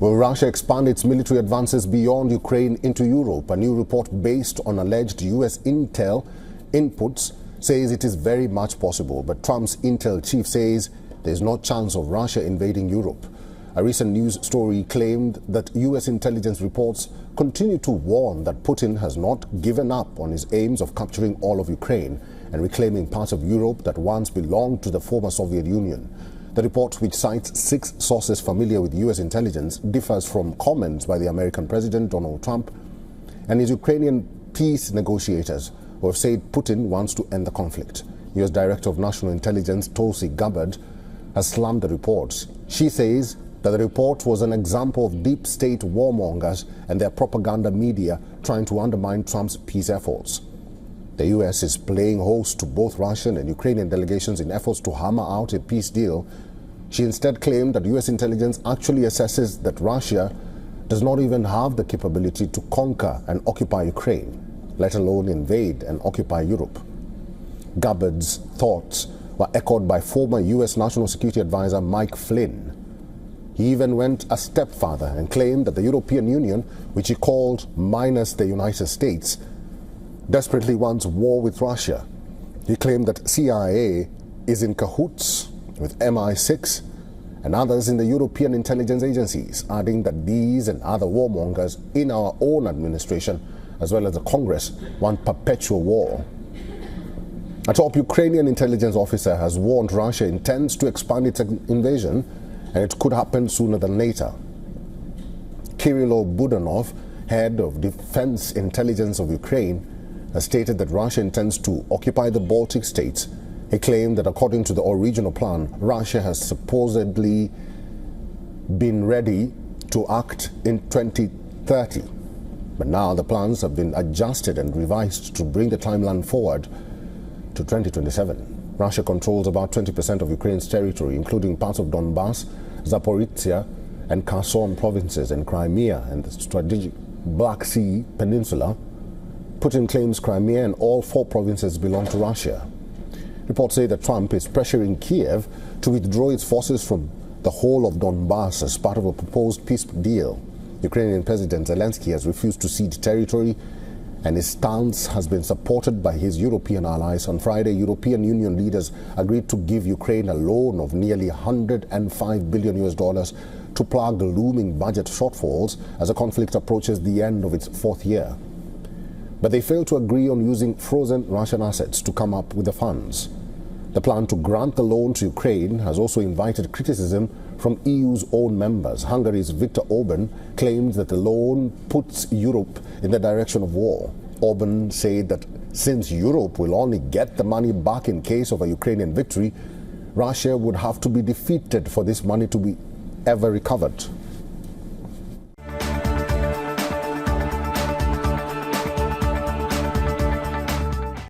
Will Russia expand its military advances beyond Ukraine into Europe? A new report based on alleged U.S. intel inputs says it is very much possible, but Trump's intel chief says there is no chance of Russia invading Europe. A recent news story claimed that U.S. intelligence reports continue to warn that Putin has not given up on his aims of capturing all of Ukraine and reclaiming parts of Europe that once belonged to the former Soviet Union. The report, which cites 6 sources familiar with U.S. intelligence, differs from comments by the American President Donald Trump and his Ukrainian peace negotiators, who have said Putin wants to end the conflict. U.S. Director of National Intelligence Tulsi Gabbard has slammed the reports. She says that the report was an example of deep state warmongers and their propaganda media trying to undermine Trump's peace efforts. The U.S. is playing host to both Russian and Ukrainian delegations in efforts to hammer out a peace deal. She instead claimed that U.S. intelligence actually assesses that Russia does not even have the capability to conquer and occupy Ukraine, let alone invade and occupy Europe. Gabbard's thoughts were echoed by former U.S. National Security Advisor Mike Flynn. He even went a step further and claimed that the European Union, which he called minus the United States, desperately wants war with Russia. He claimed that CIA is in cahoots with MI6 and others in the European intelligence agencies, adding that these and other warmongers in our own administration, as well as the Congress, want perpetual war. A top Ukrainian intelligence officer has warned Russia intends to expand its invasion, and it could happen sooner than later. Kirill Budanov, head of Defense Intelligence of Ukraine, has stated that Russia intends to occupy the Baltic states. He claimed that according to the original plan, Russia has supposedly been ready to act in 2030. But now the plans have been adjusted and revised to bring the timeline forward to 2027. Russia controls about 20% of Ukraine's territory, including parts of Donbass, Zaporizhia and Kherson provinces, and Crimea and the strategic Black Sea Peninsula. Putin claims Crimea and all 4 provinces belong to Russia. Reports say that Trump is pressuring Kiev to withdraw its forces from the whole of Donbass as part of a proposed peace deal. Ukrainian President Zelensky has refused to cede territory, and his stance has been supported by his European allies. On Friday, European Union leaders agreed to give Ukraine a loan of nearly $105 billion to plug looming budget shortfalls as the conflict approaches the end of its 4th year. But they failed to agree on using frozen Russian assets to come up with the funds. The plan to grant the loan to Ukraine has also invited criticism from EU's own members. Hungary's Viktor Orban claims that the loan puts Europe in the direction of war. Orban said that since Europe will only get the money back in case of a Ukrainian victory, Russia would have to be defeated for this money to be ever recovered.